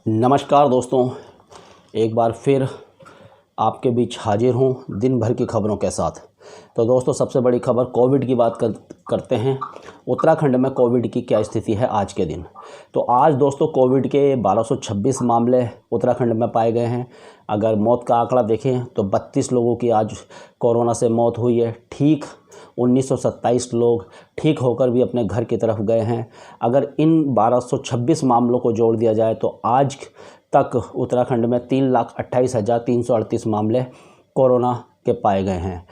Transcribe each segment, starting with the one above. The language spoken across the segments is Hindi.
नमस्कार दोस्तों, एक बार फिर आपके बीच हाजिर हूँ दिन भर की खबरों के साथ। तो दोस्तों, सबसे बड़ी खबर कोविड की बात करते हैं। उत्तराखंड में कोविड की क्या स्थिति है आज के दिन। तो आज दोस्तों कोविड के 1226 मामले उत्तराखंड में पाए गए हैं। अगर मौत का आंकड़ा देखें तो 32 लोगों की आज कोरोना से मौत हुई है। ठीक 1927 लोग ठीक होकर भी अपने घर की तरफ गए हैं। अगर इन 1226 मामलों को जोड़ दिया जाए तो आज तक उत्तराखंड में 3,28,338 मामले कोरोना के पाए गए हैं।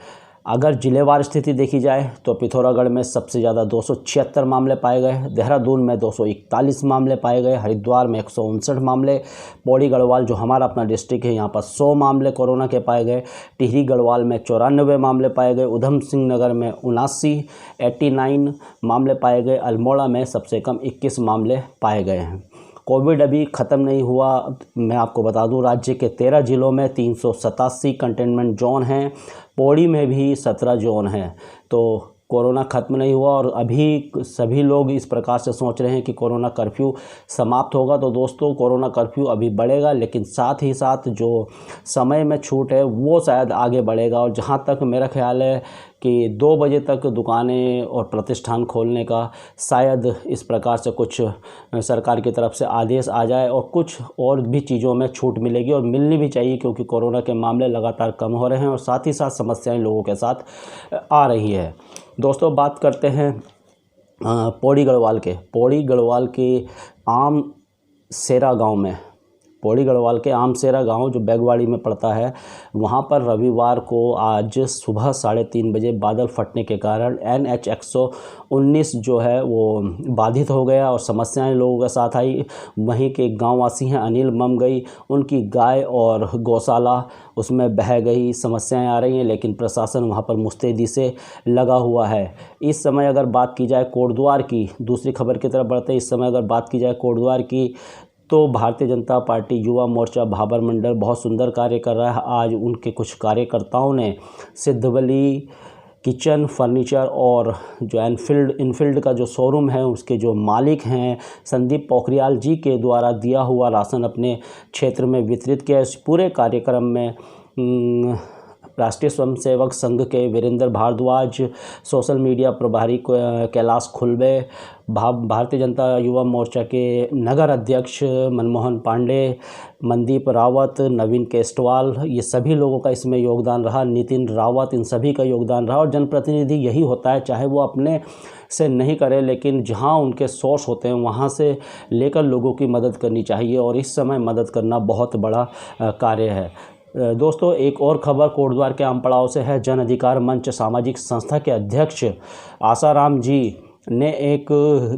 अगर जिलेवार स्थिति देखी जाए तो पिथौरागढ़ में सबसे ज़्यादा 276 मामले पाए गए, देहरादून में 241 मामले पाए गए, हरिद्वार में 159 मामले, पौड़ी गढ़वाल जो हमारा अपना डिस्ट्रिक्ट है यहाँ पर 100 मामले कोरोना के पाए गए, टिहरी गढ़वाल में 94 मामले पाए गए, उधम सिंह नगर में 89 मामले पाए गए, अल्मोड़ा में सबसे कम 21 मामले पाए गए हैं। कोविड अभी ख़त्म नहीं हुआ। मैं आपको बता दूं, राज्य के 13 ज़िलों में 387 कंटेनमेंट जोन हैं, पौड़ी में भी 17 जोन हैं। तो कोरोना ख़त्म नहीं हुआ और अभी सभी लोग इस प्रकार से सोच रहे हैं कि कोरोना कर्फ्यू समाप्त होगा। तो दोस्तों, कोरोना कर्फ्यू अभी बढ़ेगा, लेकिन साथ ही साथ जो समय में छूट है वो शायद आगे बढ़ेगा। और जहाँ तक मेरा ख्याल है कि 2 बजे तक दुकानें और प्रतिष्ठान खोलने का शायद इस प्रकार से कुछ सरकार की तरफ से आदेश आ जाए और कुछ और भी चीज़ों में छूट मिलेगी और मिलनी भी चाहिए, क्योंकि कोरोना के मामले लगातार कम हो रहे हैं और साथ ही साथ समस्याएं लोगों के साथ आ रही है। दोस्तों, बात करते हैं पौड़ी गढ़वाल के आम सेरा गांव में। पौड़ी गढ़वाल के आमसेरा गांव जो बैगवाड़ी में पड़ता है, वहां पर रविवार को आज सुबह 3:30 बजे बादल फटने के कारण NH 119 जो है वो बाधित हो गया और समस्याएं लोगों के साथ आई। वहीं के गांववासी हैं अनिल ममगई, उनकी गाय और गौशाला उसमें बह गई। समस्याएं आ रही हैं, लेकिन प्रशासन वहां पर मुस्तैदी से लगा हुआ है। इस समय अगर बात की जाए कोटद्वार की, दूसरी खबर की तरफ बढ़ते हैं। इस समय अगर बात की जाए कोटद्वार की, तो भारतीय जनता पार्टी युवा मोर्चा भाबर मंडल बहुत सुंदर कार्य कर रहा है। आज उनके कुछ कार्यकर्ताओं ने सिद्धवली किचन फर्नीचर और जो इनफील्ड का जो शोरूम है उसके जो मालिक हैं संदीप पोखरियाल जी के द्वारा दिया हुआ राशन अपने क्षेत्र में वितरित किया। इस पूरे कार्यक्रम में राष्ट्रीय स्वयंसेवक संघ के वीरेंद्र भारद्वाज, सोशल मीडिया प्रभारी कैलाश खुलबे, भारतीय जनता युवा मोर्चा के नगर अध्यक्ष मनमोहन पांडे, मनदीप रावत, नवीन केस्टवाल, ये सभी लोगों का इसमें योगदान रहा। नितिन रावत, इन सभी का योगदान रहा। और जनप्रतिनिधि यही होता है, चाहे वो अपने से नहीं करे, लेकिन जहां उनके सोर्स होते हैं वहां से लेकर लोगों की मदद करनी चाहिए। और इस समय मदद करना बहुत बड़ा कार्य है। दोस्तों, एक और खबर कोटद्वार के आमपड़ाव से है। जन अधिकार मंच सामाजिक संस्था के अध्यक्ष आसाराम जी ने एक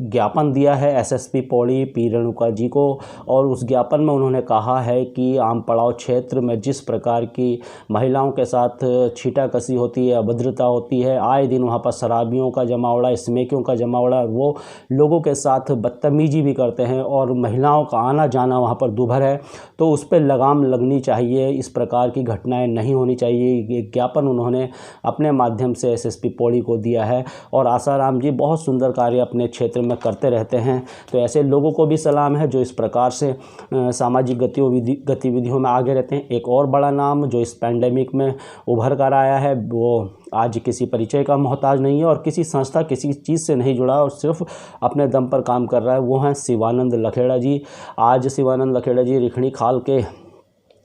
ज्ञापन दिया है SSP पौड़ी पी रेणुका जी को, और उस ज्ञापन में उन्होंने कहा है कि आमपड़ाव क्षेत्र में जिस प्रकार की महिलाओं के साथ छीटाकसी होती है, अभद्रता होती है, आए दिन वहाँ पर शराबियों का जमावड़ा, स्मैकियों का जमावड़ा, वो लोगों के साथ बदतमीजी भी करते हैं और महिलाओं का आना जाना वहाँ पर दुभर है। तो उस पर लगाम लगनी चाहिए, इस प्रकार की घटनाएं नहीं होनी चाहिए। ये ज्ञापन उन्होंने अपने माध्यम से SSP पौड़ी को दिया है। और आसाराम जी बहुत सुंदर कार्य अपने क्षेत्र में करते रहते हैं। तो ऐसे लोगों को भी सलाम है जो इस प्रकार से सामाजिक गतिविधियों में आगे रहते हैं। एक और बड़ा नाम जो इस पैंडेमिक में उभर कर आया है, वो आज किसी परिचय का मोहताज नहीं है और किसी संस्था किसी चीज़ से नहीं जुड़ा और सिर्फ अपने दम पर काम कर रहा है, वो हैं शिवानंद लखेड़ा जी। आज शिवानंद लखेड़ा जी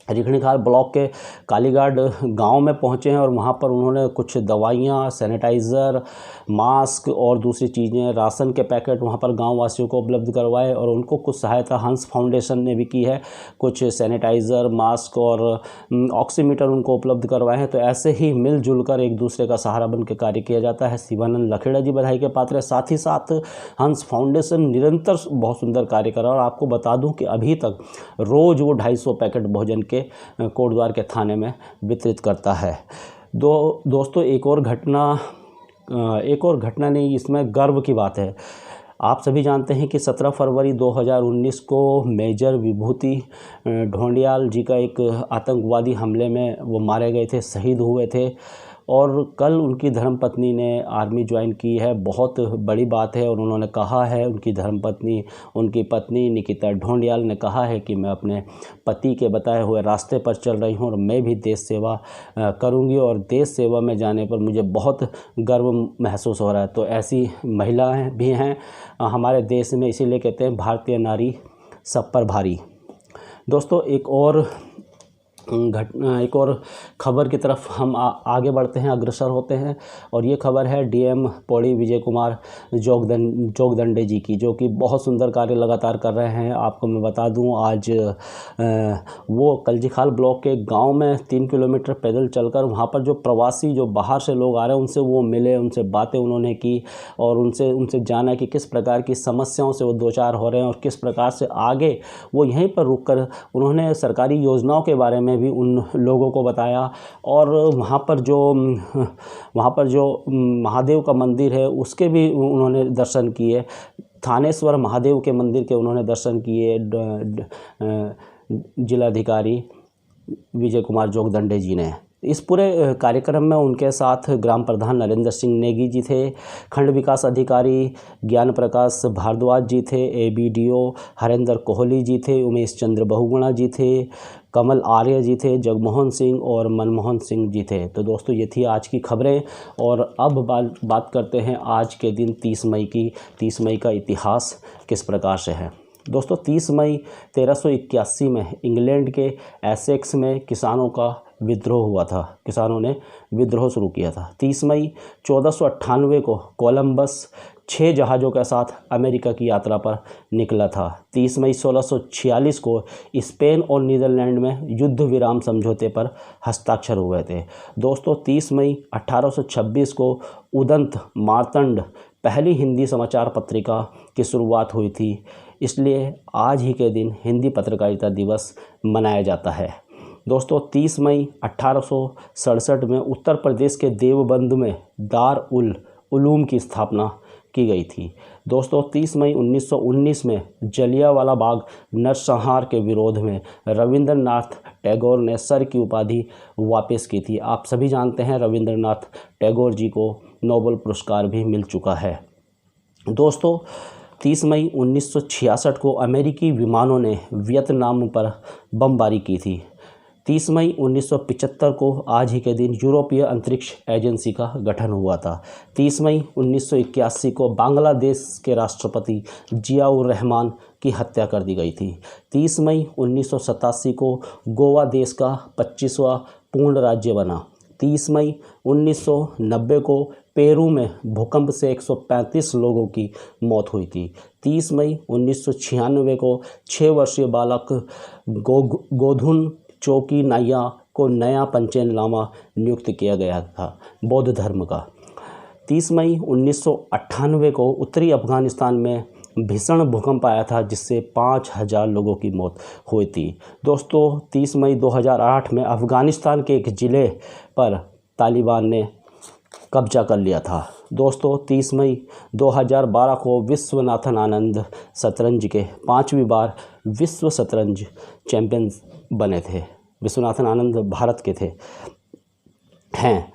रिखणीखाल ब्लॉक के कालीघाट गांव में पहुंचे हैं और वहां पर उन्होंने कुछ दवाइयां, सैनिटाइज़र, मास्क और दूसरी चीज़ें, राशन के पैकेट वहां पर गांव वासियों को उपलब्ध करवाए। और उनको कुछ सहायता हंस फाउंडेशन ने भी की है, कुछ सैनिटाइज़र, मास्क और ऑक्सीमीटर उनको उपलब्ध करवाए हैं। तो ऐसे ही मिलजुल कर एक दूसरे का सहारा बन के कार्य किया जाता है। शिवानंद लखेड़ा जी बधाई के पात्र है। साथ ही साथ हंस फाउंडेशन निरंतर बहुत सुंदर कार्य कर रहा है। और आपको बता दूँ कि अभी तक रोज़ वो 250 पैकेट भोजन के कोटद्वार के थाने में वितरित करता है। दोस्तों, एक और घटना नहीं, इसमें गर्व की बात है। आप सभी जानते हैं कि 17 फरवरी 2019 को मेजर विभूति ढोंडियाल जी का एक आतंकवादी हमले में वो मारे गए थे, शहीद हुए थे। और कल उनकी धर्मपत्नी ने आर्मी ज्वाइन की है, बहुत बड़ी बात है। और उन्होंने कहा है, उनकी पत्नी निकिता ढोंडियाल ने कहा है कि मैं अपने पति के बताए हुए रास्ते पर चल रही हूँ और मैं भी देश सेवा करूँगी और देश सेवा में जाने पर मुझे बहुत गर्व महसूस हो रहा है। तो ऐसी महिलाएं भी हैं हमारे देश में, इसीलिए कहते हैं भारतीय नारी सब पर भारी। दोस्तों एक और खबर की तरफ हम आगे बढ़ते हैं, अग्रसर होते हैं। और ये खबर है डीएम पौड़ी विजय कुमार जोगदंडे जी की, जो कि बहुत सुंदर कार्य लगातार कर रहे हैं। आपको मैं बता दूं, आज वो कलजीखाल ब्लॉक के गांव में 3 किलोमीटर पैदल चलकर वहां पर जो प्रवासी, जो बाहर से लोग आ रहे हैं, उनसे वो मिले, उनसे बातें उन्होंने की और उनसे जाना कि किस प्रकार की समस्याओं से वो दो चार हो रहे हैं और किस प्रकार से आगे वो यहीं पर रुक कर उन्होंने सरकारी योजनाओं के बारे में भी उन लोगों को बताया। और वहाँ पर जो महादेव का मंदिर है उसके भी उन्होंने दर्शन किए, थानेश्वर महादेव के मंदिर के उन्होंने दर्शन किए जिलाधिकारी विजय कुमार जोगदंडे जी ने। इस पूरे कार्यक्रम में उनके साथ ग्राम प्रधान नरेंद्र सिंह नेगी जी थे, खंड विकास अधिकारी ज्ञान प्रकाश भारद्वाज जी थे, एबीडीओ हरेंद्र कोहली जी थे, उमेश चंद्र बहुगुणा जी थे, कमल आर्य जी थे, जगमोहन सिंह और मनमोहन सिंह जी थे। तो दोस्तों ये थी आज की खबरें। और अब बात करते हैं आज के दिन 30 मई की। 30 मई का इतिहास किस प्रकार से है। दोस्तों 30 मई 1381 में इंग्लैंड के एसेक्स में किसानों का विद्रोह हुआ था, किसानों ने विद्रोह शुरू किया था। 30 मई 1498 को कोलंबस 6 जहाज़ों के साथ अमेरिका की यात्रा पर निकला था। 30 मई 1646 को स्पेन और नीदरलैंड में युद्ध विराम समझौते पर हस्ताक्षर हुए थे। दोस्तों 30 मई 1826 को उदंत मार्तंड पहली हिंदी समाचार पत्रिका की शुरुआत हुई थी, इसलिए आज ही के दिन हिंदी पत्रकारिता दिवस मनाया जाता है। दोस्तों 30 मई 1867 में उत्तर प्रदेश के देवबंद में दार उल उलूम की स्थापना की गई थी। दोस्तों 30 मई 1919 में जलियांवाला बाग नरसंहार के विरोध में रविंद्रनाथ टैगोर ने सर की उपाधि वापस की थी। आप सभी जानते हैं रविंद्रनाथ टैगोर जी को नोबेल पुरस्कार भी मिल चुका है। दोस्तों 30 मई 1966 को अमेरिकी विमानों ने वियतनाम पर बमबारी की थी। 30 मई 1975 को आज ही के दिन यूरोपीय अंतरिक्ष एजेंसी का गठन हुआ था। 30 मई 1981 को बांग्लादेश के राष्ट्रपति जियाउर रहमान की हत्या कर दी गई थी। 30 मई 1987 को गोवा देश का 25वां पूर्ण राज्य बना। 30 मई 1990 को पेरू में भूकंप से 135 लोगों की मौत हुई थी। 30 मई 1996 को 6 वर्षीय बालक गोधुन चौकी नाया को नया पंचेन लामा नियुक्त किया गया था बौद्ध धर्म का। 30 मई 1998 को उत्तरी अफगानिस्तान में भीषण भूकंप आया था, जिससे 5000 लोगों की मौत हुई थी। दोस्तों 30 मई 2008 में अफगानिस्तान के एक ज़िले पर तालिबान ने कब्जा कर लिया था। दोस्तों 30 मई 2012 को विश्वनाथन आनंद शतरंज के 5वीं बार विश्व शतरंज चैंपियन बने थे। विश्वनाथन आनंद भारत के हैं।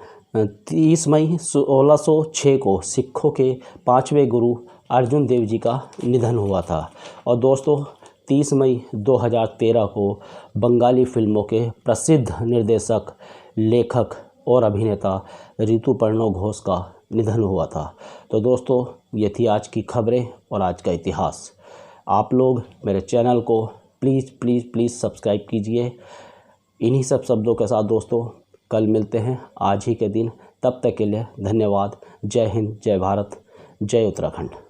30 मई 1606 को सिखों के 5वें गुरु अर्जुन देव जी का निधन हुआ था। और दोस्तों 30 मई 2013 को बंगाली फिल्मों के प्रसिद्ध निर्देशक, लेखक और अभिनेता ऋतुपर्णो घोष का निधन हुआ था। तो दोस्तों ये थी आज की खबरें और आज का इतिहास। आप लोग मेरे चैनल को प्लीज़ सब्सक्राइब कीजिए। इन्हीं सब शब्दों के साथ दोस्तों कल मिलते हैं आज ही के दिन। तब तक के लिए धन्यवाद। जय हिंद, जय भारत, जय उत्तराखंड।